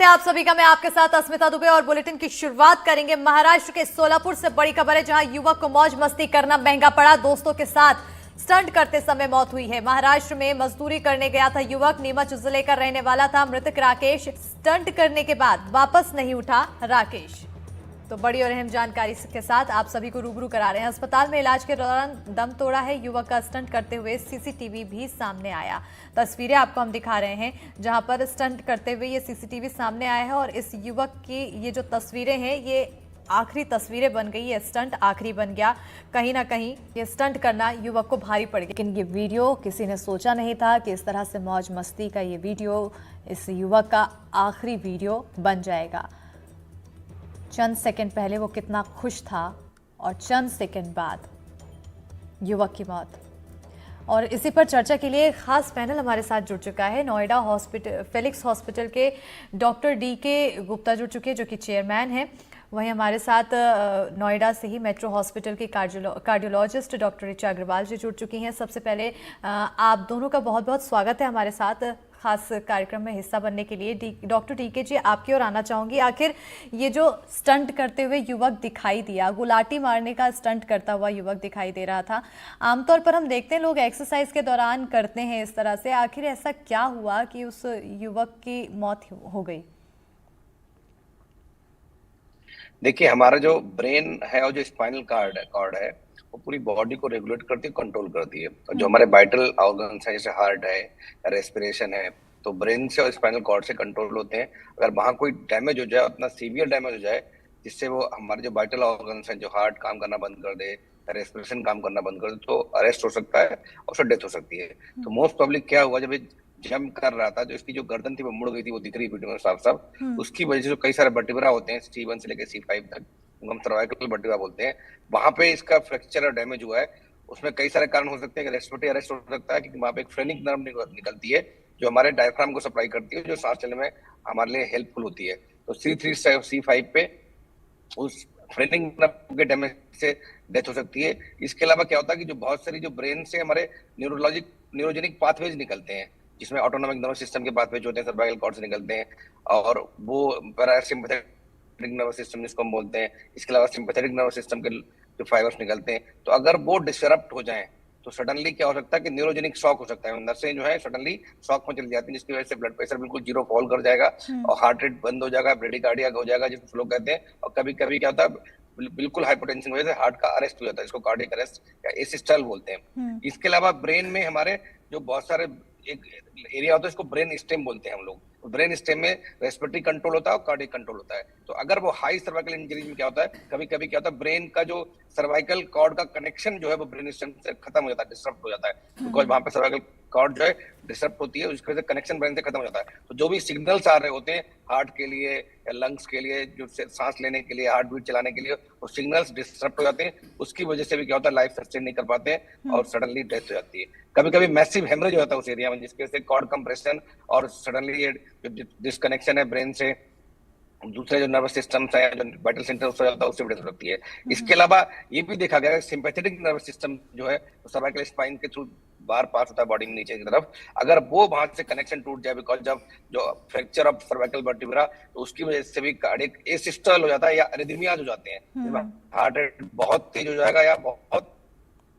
आप सभी का, मैं आपके साथ अस्मिता दुबे और बुलेटिन की शुरुआत करेंगे महाराष्ट्र के सोलापुर से। बड़ी खबर है, जहां युवक को मौज मस्ती करना महंगा पड़ा। दोस्तों के साथ स्टंट करते समय मौत हुई है। महाराष्ट्र में मजदूरी करने गया था युवक, नीमच जिले का रहने वाला था मृतक राकेश। स्टंट करने के बाद वापस नहीं उठा राकेश। तो बड़ी और अहम जानकारी के साथ आप सभी को रूबरू करा रहे हैं। अस्पताल में इलाज के दौरान दम तोड़ा है युवक का। स्टंट करते हुए सीसीटीवी भी सामने आया। तस्वीरें आपको हम दिखा रहे हैं, जहां पर स्टंट करते हुए ये सीसीटीवी सामने आया है। और इस युवक की ये जो तस्वीरें हैं, ये आखिरी तस्वीरें बन गई। ये स्टंट आखिरी बन गया। कहीं ना कहीं ये स्टंट करना युवक को भारी पड़ गया। लेकिन ये वीडियो किसी ने सोचा नहीं था कि इस तरह से मौज मस्ती का ये वीडियो इस युवक का आखिरी वीडियो बन जाएगा। चंद सेकंड पहले वो कितना खुश था और चंद सेकंड बाद युवक की मौत। और इसी पर चर्चा के लिए खास पैनल हमारे साथ जुड़ चुका है। नोएडा हॉस्पिटल, फेलिक्स हॉस्पिटल के डॉक्टर DK गुप्ता जुड़ चुके हैं, जो कि चेयरमैन हैं। वहीं हमारे साथ नोएडा से ही मेट्रो हॉस्पिटल के कार्डियोलॉजिस्ट डॉक्टर ऋचा अग्रवाल जी जुड़ चुकी हैं। सबसे पहले आप दोनों का बहुत बहुत स्वागत है हमारे साथ खास कार्यक्रम में हिस्सा बनने के लिए। डॉक्टर DK जी, आपकी ओर आना चाहूंगी। आखिर ये जो स्टंट करते हुए युवक दिखाई दिया, गुलाटी मारने का स्टंट करता हुआ युवक दिखाई दे रहा था। आमतौर पर हम देखते हैं लोग एक्सरसाइज के दौरान करते हैं इस तरह से। आखिर ऐसा क्या हुआ कि उस युवक की मौत हो गई? देखिए, हमारा जो ब्रेन है और जो स्पाइनल कॉर्ड है वो पूरी बॉडी को रेगुलेट करती है, कंट्रोल करती है। और जो हमारे वाइटल ऑर्गन्स है, जैसे हार्ट है, रेस्पिरेशन है, तो ब्रेन से और स्पाइनल कॉर्ड से कंट्रोल होते हैं। अगर वहां कोई डैमेज हो जाए, उतना सीवियर डैमेज हो जाए जिससे वो हमारे जो वाइटल ऑर्गन्स हैं, जो हार्ट काम करना बंद कर दे, रेस्पिरेशन काम करना बंद कर दे, तो अरेस्ट हो सकता है और फिर डेथ हो सकती है। तो मोस्ट प्रोबेबली क्या हुआ, जब जंप कर रहा था, जो इसकी जो गर्दन थी वो मुड़ गई थी, वो दिख रही वीडियो में साफ साफ। उसकी वजह से जो कई सारे वर्टिब्रा होते हैं, C1 से लेकर C5 तक, हम सर्वाइकल वर्टिब्रा बोलते हैं, वहां पे इसका फ्रैक्चर और डैमेज हुआ है। उसमें कई सारे कारण हो सकते हैं। रेस्पिरेटरी अरेस्ट हो सकता है, क्योंकि वहां पे एक फ्रेनिक नर्व निकलती है जो हमारे डायफ्राम को सप्लाई करती है, जो सांस लेने में हमारे लिए हेल्पफुल होती है। तो C3 C5 पे उस फ्रेनिक नर्व के डैमेज से डेथ हो सकती है। इसके अलावा क्या होता है कि जो बहुत सारी जो ब्रेन से हमारे न्यूरोजेनिक पाथवेज निकलते हैं, जिसमें ऑटोनॉमिक नर्वस सिस्टम के पाथवेज होते हैं, सर्वाइकल कॉर्ड से निकलते हैं, और वो पैरासिम्पैथेटिक नर्वस सिस्टम जिसको हम बोलते हैं। इसके अलावा सिंपैथेटिक नर्वस सिस्टम के जो फाइबर्स निकलते हैं, तो अगर वो डिसरप्ट हो जाएं तो सडनली क्या हो सकता है कि न्यूरोजेनिक शॉक हो सकता है। नर्सें जो है सडनली शॉक में चली जाती है, जिसकी वजह से ब्लड प्रेशर बिल्कुल जीरो फॉल कर जाएगा और हार्ट रेट बंद हो जाएगा, ब्रेडिकार्डिया हो जाएगा, जिसको लोग कहते हैं। और कभी कभी क्या होता है, बिल्कुल हाइपोटेंशन की वजह से हार्ट का अरेस्ट हो जाता है, इसको कार्डियक अरेस्ट या एसिस्टल बोलते हैं। इसके अलावा ब्रेन में हमारे जो बहुत सारे एक एरिया होता है, इसको ब्रेन स्टेम बोलते हैं हम लोग। ब्रेन स्टेम में रेस्पिरेटरी कंट्रोल होता है और कार्डियक कंट्रोल होता है। तो अगर वो हाई सर्वाइकल इंजरीज में क्या होता है, कभी कभी क्या होता है, ब्रेन का जो सर्वाइकल कॉर्ड का कनेक्शन जो है वो ब्रेन स्टेम से खत्म हो जाता है, डिस्टर्ब हो जाता है, बिकॉज वहां पे सर्वाइकल कॉर्ड जो है डिस्टर्ब होती है, उसकी वजह से कनेक्शन ब्रेन से खत्म हो जाता है। तो जो भी सिग्नल्स आ रहे होते हैं हार्ट के लिए या लंग्स के लिए, जो सांस लेने के लिए, हार्ट बीट चलाने के लिए, वो सिग्नल्स डिस्टर्ब हो जाते हैं। उसकी वजह से भी क्या होता है, लाइफ सस्टेन नहीं कर पाते हैं और सडनली डेथ हो जाती है। कभी कभी मैसिव हेमरेज हो जाता है उस एरिया में, जिसकी वजह से कॉर्ड कंप्रेशन और सडनली ये डिस्कनेक्शन है ब्रेन से दूसरे जो नर्वस सिस्टम्स है, जो वाइटल सेंटर उससे जाता है, उससे भी डेथ हो सकती है। इसके अलावा ये भी देखा गया है सिंपैथेटिक नर्वस सिस्टम जो है वो सर्वाइकल स्पाइन के थ्रू बाहर पास होता है बॉडी में नीचे की तरफ। अगर वो वहां से कनेक्शन टूट जाए, बिकॉज जब जो फ्रैक्चर ऑफ सर्वाइकल वर्टिब्रा, तो उसकी वजह से भी कार्डियक एसिस्टल हो जाता है या अरिथमियाज हो जाते हैं, हार्ट रेट बहुत तेज हो जाएगा या बहुत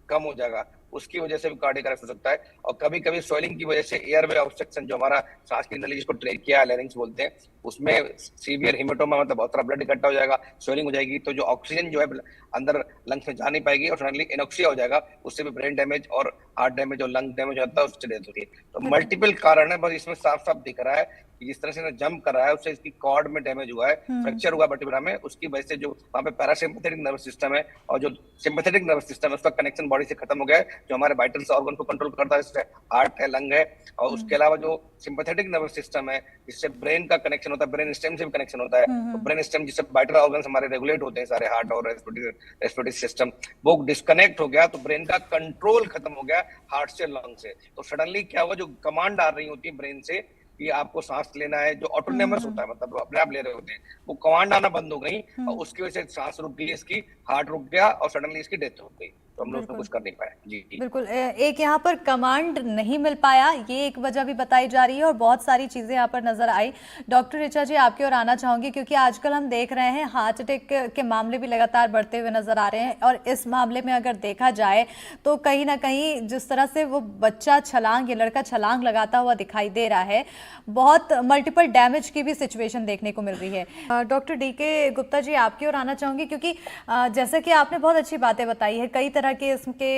कम हो जाएगा, उसकी वजह से भी कार्डियक अरेस्ट हो सकता है। और कभी कभी स्वेलिंग की वजह से एयरवे ऑब्स्ट्रक्शन, जो हमारा सांस की नली जिसको ट्रेकिया लैरिंक्स बोलते हैं, उसमें सीवियर हिमेटोमा, मतलब बहुत सारा ब्लड इकट्ठा हो जाएगा, स्वेलिंग हो जाएगी, तो जो ऑक्सीजन जो है अंदर लंग्स में जा नहीं पाएगी और सडनली एनोक्सिया हो जाएगा, उससे भी ब्रेन डैमेज और हार्ट डैमेज और लंग डैमेज होता है, उससे डेथ होती है। तो मल्टीपल कारण है, बस इसमें साफ साफ दिख रहा है कि जिस तरह से जंप कर रहा है उससे इसकी कॉर्ड में डैमेज हुआ है, फ्रैक्चर हुआ वर्टिब्रा में, उसकी वजह से जो वहां पे पैरासिम्पैथेटिक नर्वस सिस्टम है और जो सिंपैथेटिक नर्वस सिस्टम है, उसका कनेक्शन बॉडी से खत्म हो गया है, जो हमारे वाइटल ऑर्गन को कंट्रोल करता है, इससे हार्ट है, लंग है। और उसके अलावा जो सिंपैथेटिक नर्वस सिस्टम है, जिससे ब्रेन का कनेक्शन होता है, ब्रेन स्टेम से भी कनेक्शन होता है, तो ब्रेन स्टेम जिससे वाइटल ऑर्गन हमारे रेगुलेट होते हैं सारे, हार्ट और रेस्पिरेटरी सिस्टम, वो डिस्कनेक्ट हो गया, तो ब्रेन का कंट्रोल खत्म हो गया हार्ट से, लंग से। तो सडनली क्या हुआ, जो कमांड आ रही होती है ब्रेन से कि आपको सांस लेना है, जो ऑटोनोमस होता है, मतलब अपने आप ले रहे होते हैं, वो कमांड आना बंद हो गई और उसकी वजह से सांस रुक गई, इसकी हार्ट रुक गया और सडनली इसकी डेथ हो गई। तो हम लोग उसमें बिल्कुल कुछ कर नहीं पाए। जी जी। बिल्कुल एक यहाँ पर कमांड नहीं मिल पाया, ये एक वजह भी बताई जा रही है और बहुत सारी चीजें यहाँ पर नजर आई। डॉक्टर ऋचा जी आपकी ओर आना चाहूंगी, क्योंकि आजकल हम देख रहे हैं हार्ट अटैक के मामले भी लगातार बढ़ते हुए नजर आ रहे हैं, और इस मामले में अगर देखा जाए तो कहीं ना कहीं जिस तरह से वो बच्चा छलांग, ये लड़का छलांग लगाता हुआ दिखाई दे रहा है, बहुत मल्टीपल डैमेज की भी सिचुएशन देखने को मिल रही है। डॉक्टर डीके गुप्ता जी आपकी ओर आना चाहूंगी, क्योंकि जैसे कि आपने बहुत अच्छी बातें बताई है, कई तरह के इसके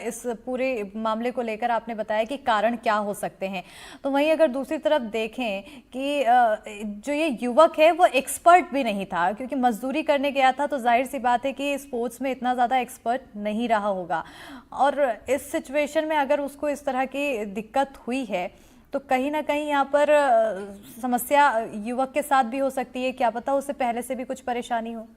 इस पूरे मामले को लेकर आपने बताया कि कारण क्या हो सकते हैं। तो वहीं अगर दूसरी तरफ देखें कि जो ये युवक है वो एक्सपर्ट भी नहीं था, क्योंकि मजदूरी करने गया था, तो जाहिर सी बात है कि स्पोर्ट्स में इतना ज़्यादा एक्सपर्ट नहीं रहा होगा, और इस सिचुएशन में अगर उसको इस तरह की दिक्कत हुई है तो कहीं ना कहीं यहाँ पर समस्या युवक के साथ भी हो सकती है, क्या पता उससे पहले से भी कुछ परेशानी हो।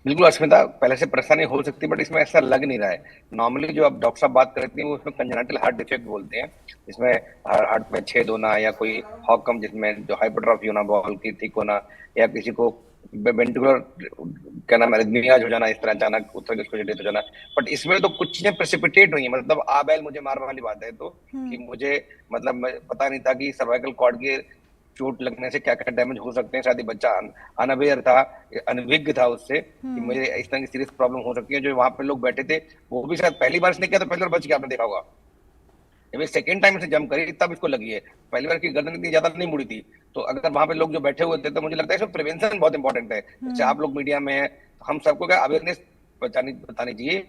बिल्कुल अस्मिता, पहले से परेशानी हो सकती है, बट इसमें ऐसा लग नहीं रहा है। नॉर्मली जो आप डॉक्टर साहब बात करते हैं वो उसमें कंजेनिटल हार्ट डिफेक्ट बोलते हैं, जिसमें हार्ट में छेद होना या कोई हॉकम जिसमें जो हाइपरट्रॉफी होना, बॉल की थिक होना, या किसी को वेंट्रिकुलर क्या नाम एरिथमियाज हो जाना, इस तरह अचानक उस तरह उसको डेथ हो जाना। बट इसमें तो कुछ चीजें प्रेसिपिटेट हुई है, मतलब आ बैल मुझे मार वाली बात है। तो कि मुझे मतलब मैं पता नहीं था कि सर्वाइकल कॉर्ड के चोट लगने से क्या क्या डैमेज हो सकते हैं। शायद ये बच्चा अनअवेयर था, अनभिज्ञ था उससे कि मुझे इस तरह की सीरियस प्रॉब्लम हो सकती है। जो वहां पे लोग बैठे थे वो भी शायद पहली बार इसने किया, तो पहली बार बच गया, आपने देखा होगा। जब सेकंड टाइम से जंप करी तब इसको लगी है, पहली बार की गर्दन इतनी ज्यादा नहीं मुड़ी थी। तो अगर वहां पे लोग जो बैठे हुए थे, तो मुझे लगता है इसमें प्रिवेंशन बहुत इंपॉर्टेंट है। जैसे आप लोग मीडिया में है, तो हम सबको क्या अवेयरनेस बतानी चाहिए।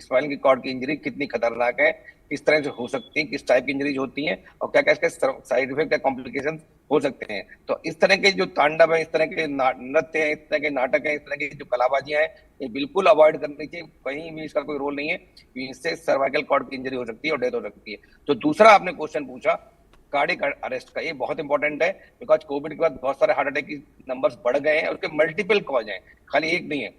स्पाइनल कॉर्ड की इंजरी कितनी खतरनाक है, किस तरह से हो सकती है, किस टाइप की इंजरीज होती हैं, और क्या क्या इसके साइड इफेक्ट या कॉम्प्लिकेशन हो सकते हैं। तो इस तरह के जो तांडव है, इस तरह के नृत्य है, इस तरह के नाटक है, इस तरह की जो कलाबाजियां हैं, ये बिल्कुल अवॉइड करनी चाहिए। कहीं भी इसका कोई रोल नहीं है कि इससे सर्वाइकल कॉर्ड की इंजरी हो सकती है और डेथ हो सकती है। तो दूसरा आपने क्वेश्चन पूछा कार्डियक अरेस्ट का, ये बहुत इंपॉर्टेंट है, बिकॉज कोविड के बाद बहुत सारे हार्ट अटैक की नंबर्स बढ़ गए हैं, और उसके मल्टीपल कॉज हैं, खाली एक नहीं है।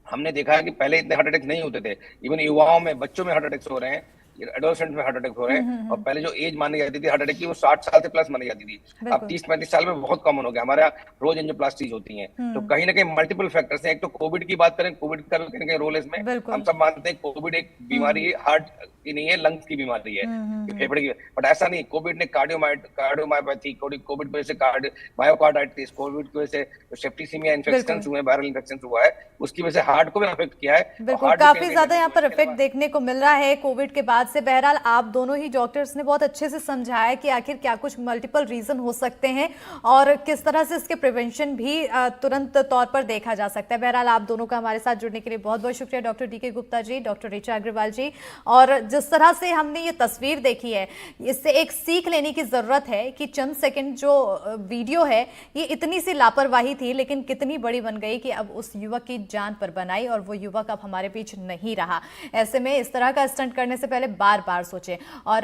हमने देखा है कि पहले इतने हार्ट अटैक नहीं होते थे, इवन युवाओं में, बच्चों में हार्ट अटैक्स हो रहे हैं, एडोलसेंट में हार्ट अटैक हो रहे हैं। और पहले जो एज मानी जाती थी हार्ट अटैक की, वो 60 साल से प्लस मानी जाती थी। अब 30-35 साल में बहुत कॉमन हो गया, हमारे यहाँ रोज एंजियोप्लास्टीज होती हैं। तो कहीं ना कहीं मल्टीपल फैक्टर्स हैं। एक तो कोविड की बात करें, कोविड का भी कहीं ना कहीं रोल है इसमें। हम सब मानते हैं कोविड एक बीमारी हार्ट की नहीं है, लंग्स की बीमारी है, फेफड़े की, बट ऐसा नहीं। कोविड ने कार्डियोमायोपैथी, कोविड की वजह से मायोकार्डाइटिस, कोविड की वजह से सेप्टिसिमिया इन्फेक्शन हुए, वायरल इन्फेक्शन हुआ है, उसकी वजह से हार्ट को भी अफेक्ट किया है। बिल्कुल, काफी ज्यादा यहाँ पर इफेक्ट देखने को मिल रहा है कोविड के बाद से। बहरहाल आप दोनों ही डॉक्टर्स ने बहुत अच्छे से समझाया कि आखिर क्या कुछ मल्टीपल रीजन हो सकते हैं और किस तरह से इसके प्रिवेंशन भी तुरंत तौर पर देखा जा सकता है। बहरहाल आप दोनों का हमारे साथ जुड़ने के लिए बहुत बहुत शुक्रिया, doctor DK Gupta ji, doctor Richa Agarwal जी। और जिस तरह से हमने ये तस्वीर देखी है, इससे एक सीख लेने की जरूरत है कि चंद सेकंड जो वीडियो है, ये इतनी सी लापरवाही थी लेकिन कितनी बड़ी बन गई कि अब उस युवक की जान पर बनाई, और वो युवक अब हमारे बीच नहीं रहा। ऐसे में इस तरह का स्टंट करने से पहले बार बार सोचें। और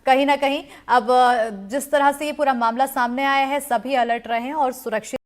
कहीं ना कहीं अब जिस तरह से ये पूरा मामला सामने आया है, सभी अलर्ट रहें और सुरक्षित